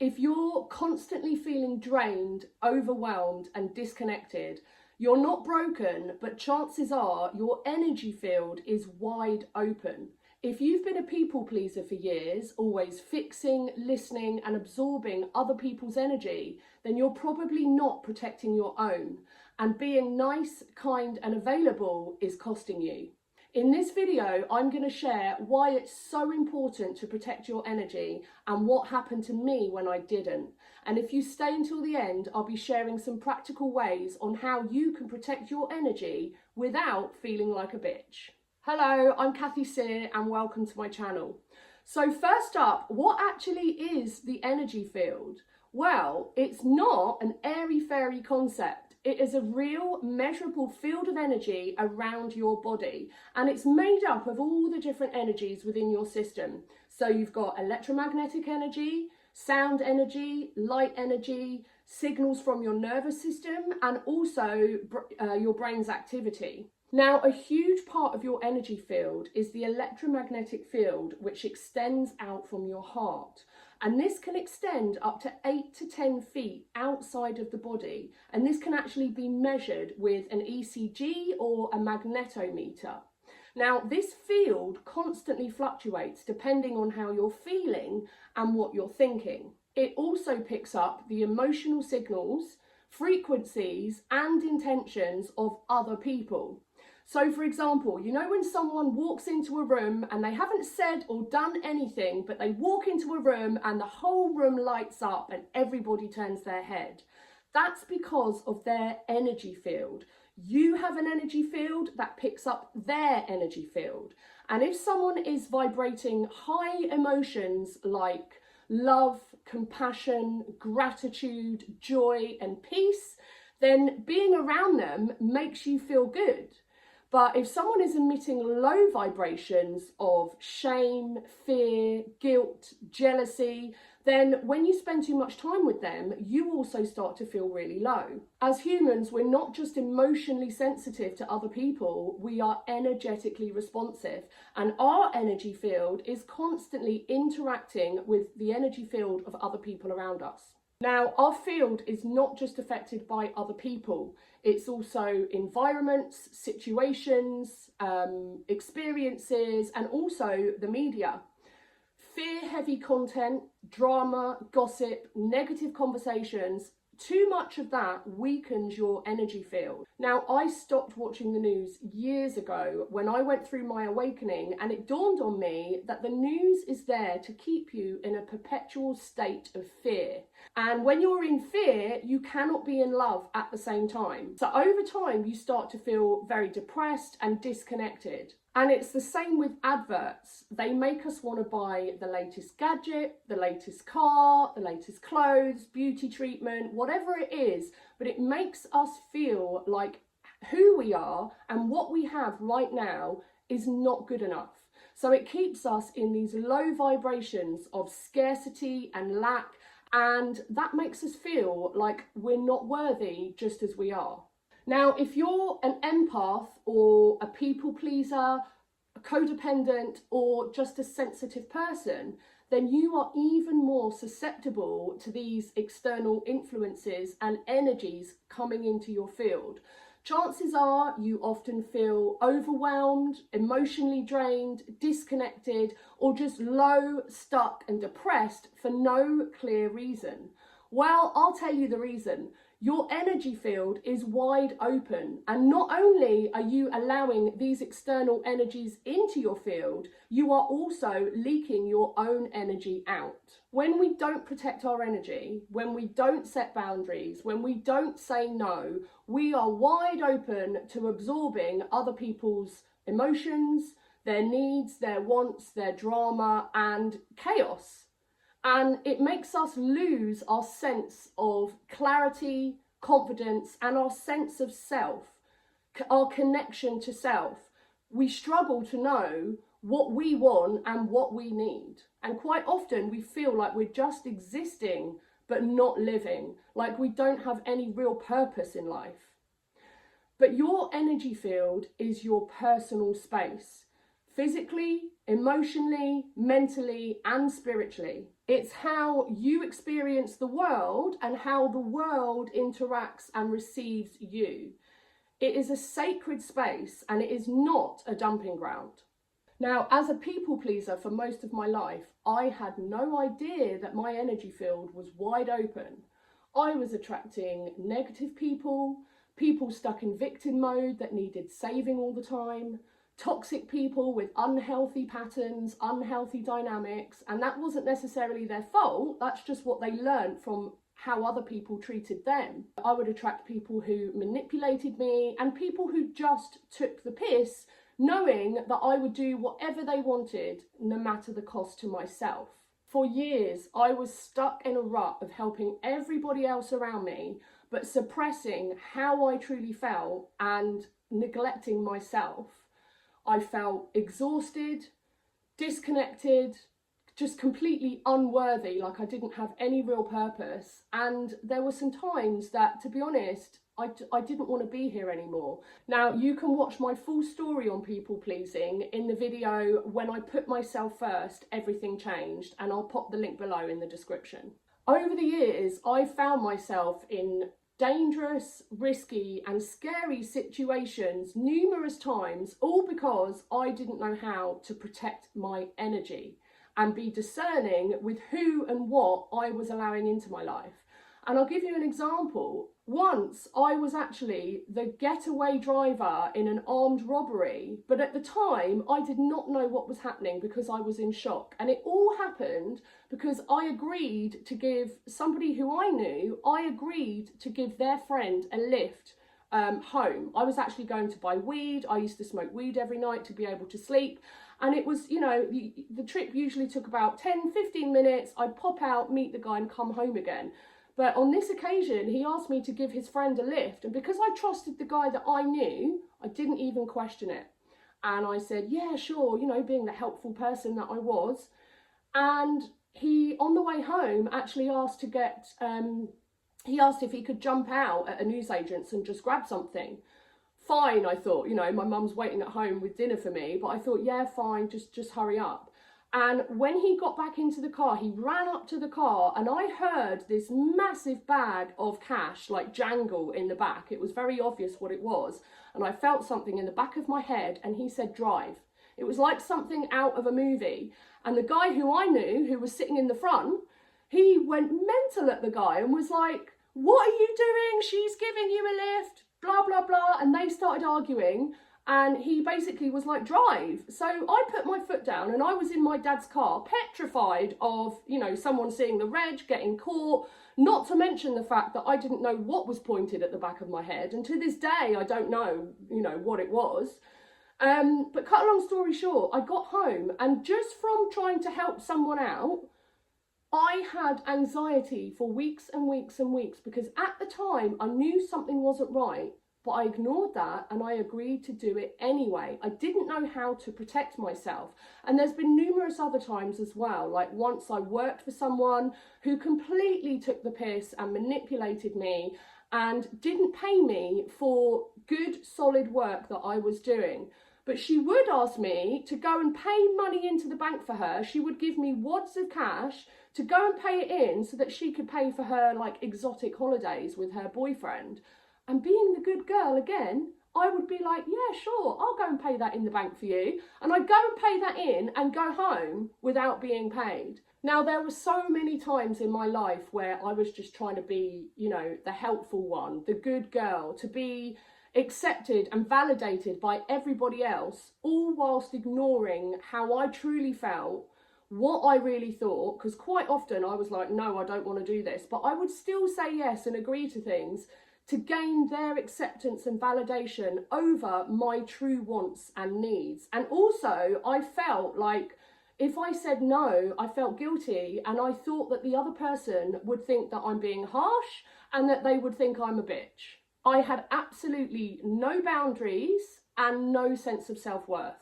If you're constantly feeling drained, overwhelmed and disconnected, you're not broken, but chances are your energy field is wide open. If you've been a people pleaser for years, always fixing, listening and absorbing other people's energy, then you're probably not protecting your own. And being nice, kind and available is costing you. In this video, I'm going to share why it's so important to protect your energy and what happened to me when I didn't. And if you stay until the end, I'll be sharing some practical ways on how you can protect your energy without feeling like a bitch. Hello, I'm Kathy Sear and welcome to my channel. So first up, what actually is the energy field? Well, it's not an airy-fairy concept. It is a real measurable field of energy around your body, and it's made up of all the different energies within your system. So you've got electromagnetic energy, sound energy, light energy, signals from your nervous system, and also your brain's activity. Now, a huge part of your energy field is the electromagnetic field, which extends out from your heart. And this can extend up to 8 to 10 feet outside of the body. And this can actually be measured with an ECG or a magnetometer. Now, this field constantly fluctuates depending on how you're feeling and what you're thinking. It also picks up the emotional signals, frequencies and intentions of other people. So for example, you know when someone walks into a room and they haven't said or done anything, but they walk into a room and the whole room lights up and everybody turns their head? That's because of their energy field. You have an energy field that picks up their energy field. And if someone is vibrating high emotions like love, compassion, gratitude, joy and peace, then being around them makes you feel good. But if someone is emitting low vibrations of shame, fear, guilt, jealousy, then when you spend too much time with them, you also start to feel really low. As humans, we're not just emotionally sensitive to other people, we are energetically responsive. And our energy field is constantly interacting with the energy field of other people around us. Now, our field is not just affected by other people, it's also environments, situations, experiences, and also the media. Fear-heavy content, drama, gossip, negative conversations, too much of that weakens your energy field. Now, I stopped watching the news years ago when I went through my awakening, and it dawned on me that the news is there to keep you in a perpetual state of fear. And when you're in fear, you cannot be in love at the same time. So over time, you start to feel very depressed and disconnected. And it's the same with adverts. They make us want to buy the latest gadget, the latest car, the latest clothes, beauty treatment, whatever it is, but it makes us feel like who we are and what we have right now is not good enough. So it keeps us in these low vibrations of scarcity and lack, and that makes us feel like we're not worthy just as we are. Now, if you're an empath or a people pleaser, a codependent, or just a sensitive person, then you are even more susceptible to these external influences and energies coming into your field. Chances are you often feel overwhelmed, emotionally drained, disconnected, or just low, stuck and depressed for no clear reason. Well, I'll tell you the reason. Your energy field is wide open, and not only are you allowing these external energies into your field, you are also leaking your own energy out. When we don't protect our energy, when we don't set boundaries, when we don't say no, we are wide open to absorbing other people's emotions, their needs, their wants, their drama and chaos. And it makes us lose our sense of clarity, confidence, and our sense of self, our connection to self. We struggle to know what we want and what we need. And quite often we feel like we're just existing, but not living, like we don't have any real purpose in life. But your energy field is your personal space, physically, emotionally, mentally, and spiritually. It's how you experience the world and how the world interacts and receives you. It is a sacred space and it is not a dumping ground. Now, as a people pleaser for most of my life, I had no idea that my energy field was wide open. I was attracting negative people, people stuck in victim mode that needed saving all the time, toxic people with unhealthy patterns, unhealthy dynamics, and that wasn't necessarily their fault, that's just what they learned from how other people treated them. I would attract people who manipulated me and people who just took the piss, knowing that I would do whatever they wanted, no matter the cost to myself. For years, I was stuck in a rut of helping everybody else around me, but suppressing how I truly felt and neglecting myself. I felt exhausted, disconnected, just completely unworthy, like I didn't have any real purpose. And there were some times that, to be honest, I didn't want to be here anymore. Now, you can watch my full story on people pleasing in the video When I Put Myself First, Everything Changed, and I'll pop the link below in the description. Over the years, I found myself in dangerous, risky and scary situations numerous times, all because I didn't know how to protect my energy and be discerning with who and what I was allowing into my life. And I'll give you an example. Once I was actually the getaway driver in an armed robbery, but at the time I did not know what was happening because I was in shock. And it all happened because I agreed to give somebody who I knew, I agreed to give their friend a lift home. I was actually going to buy weed. I used to smoke weed every night to be able to sleep. And it was, you know, the trip usually took about 10-15 minutes. I'd pop out, meet the guy and come home again. But on this occasion, he asked me to give his friend a lift. And because I trusted the guy that I knew, I didn't even question it. And I said, yeah, sure, you know, being the helpful person that I was. And he, on the way home, actually asked to get, he asked if he could jump out at a newsagent's and just grab something. Fine, I thought, you know, my mum's waiting at home with dinner for me. But I thought, yeah, fine, just hurry up. And when he got back into the car, he ran up to the car and I heard this massive bag of cash like jangle in the back. It was very obvious what it was. And I felt something in the back of my head and he said, drive. It was like something out of a movie. And the guy who I knew, who was sitting in the front, he went mental at the guy and was like, what are you doing? She's giving you a lift, blah, blah, blah. And they started arguing. And he basically was like, drive. So I put my foot down and I was in my dad's car, petrified of, you know, someone seeing the reg, getting caught, not to mention the fact that I didn't know what was pointed at the back of my head. And to this day, I don't know, you know, what it was. But cut a long story short, I got home and just from trying to help someone out, I had anxiety for weeks and weeks and weeks because at the time I knew something wasn't right. But I ignored that and I agreed to do it anyway. I didn't know how to protect myself. And there's been numerous other times as well. Like once I worked for someone who completely took the piss and manipulated me and didn't pay me for good, solid work that I was doing. But she would ask me to go and pay money into the bank for her. She would give me wads of cash to go and pay it in so that she could pay for her like exotic holidays with her boyfriend. And being the good girl again, I would be like, yeah, sure, I'll go and pay that in the bank for you. And I'd go and pay that in and go home without being paid. Now, there were so many times in my life where I was just trying to be, you know, the helpful one, the good girl, to be accepted and validated by everybody else, all whilst ignoring how I truly felt, what I really thought, because quite often I was like, no, I don't want to do this. But I would still say yes and agree to things to gain their acceptance and validation over my true wants and needs. And also, I felt like if I said no, I felt guilty and I thought that the other person would think that I'm being harsh and that they would think I'm a bitch. I had absolutely no boundaries and no sense of self-worth.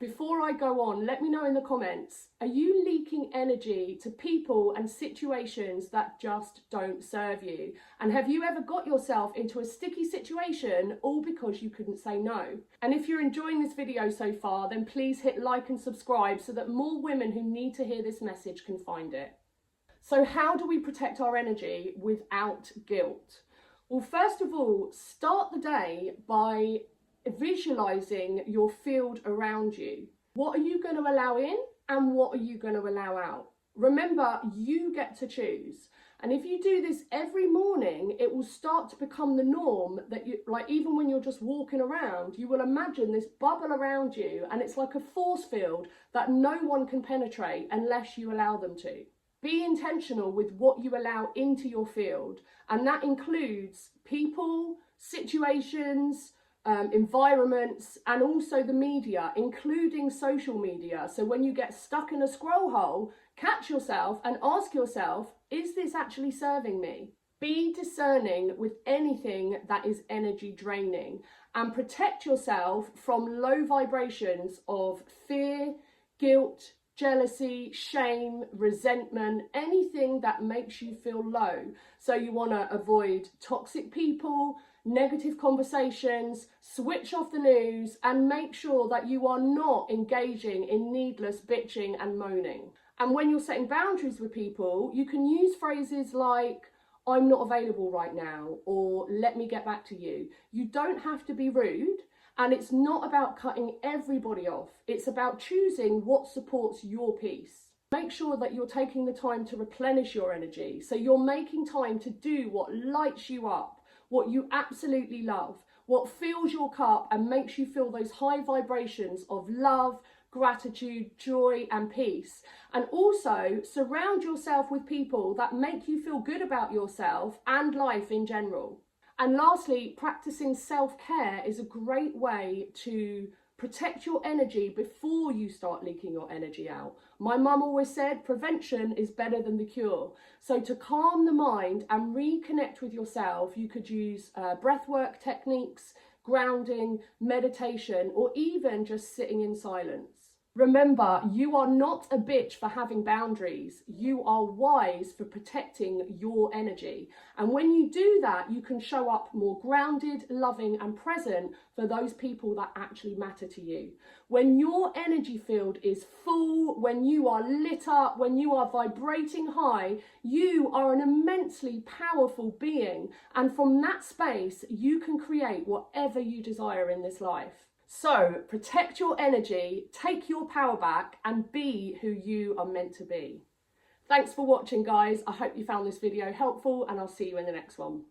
Before I go on, let me know in the comments, are you leaking energy to people and situations that just don't serve you? And have you ever got yourself into a sticky situation all because you couldn't say no? And if you're enjoying this video so far, then please hit like and subscribe so that more women who need to hear this message can find it. So how do we protect our energy without guilt? Well, first of all, start the day by visualizing your field around you. What are you going to allow in and what are you going to allow out? Remember, you get to choose. And if you do this every morning, it will start to become the norm that you, like, even when you're just walking around, you will imagine this bubble around you, and it's like a force field that no one can penetrate unless you allow them to. Be intentional with what you allow into your field, and that includes people, situations, environments, and also the media, including social media. So when you get stuck in a scroll hole, catch yourself and ask yourself, is this actually serving me? Be discerning with anything that is energy draining, and protect yourself from low vibrations of fear, guilt, jealousy, shame, resentment, anything that makes you feel low. So you want to avoid toxic people, negative conversations, switch off the news, and make sure that you are not engaging in needless bitching and moaning. And when you're setting boundaries with people, you can use phrases like, I'm not available right now, or let me get back to you. You don't have to be rude. And it's not about cutting everybody off. It's about choosing what supports your peace. Make sure that you're taking the time to replenish your energy. So you're making time to do what lights you up, what you absolutely love, what fills your cup and makes you feel those high vibrations of love, gratitude, joy, and peace. And also surround yourself with people that make you feel good about yourself and life in general. And lastly, practicing self-care is a great way to protect your energy before you start leaking your energy out. My mum always said prevention is better than the cure. So to calm the mind and reconnect with yourself, you could use breathwork techniques, grounding, meditation, or even just sitting in silence. Remember, you are not a bitch for having boundaries. You are wise for protecting your energy. And when you do that, you can show up more grounded, loving, and present for those people that actually matter to you. When your energy field is full, when you are lit up, when you are vibrating high, you are an immensely powerful being. And from that space, you can create whatever you desire in this life. So protect your energy, take your power back, and be who you are meant to be. Thanks for watching, guys. I hope you found this video helpful, and I'll see you in the next one.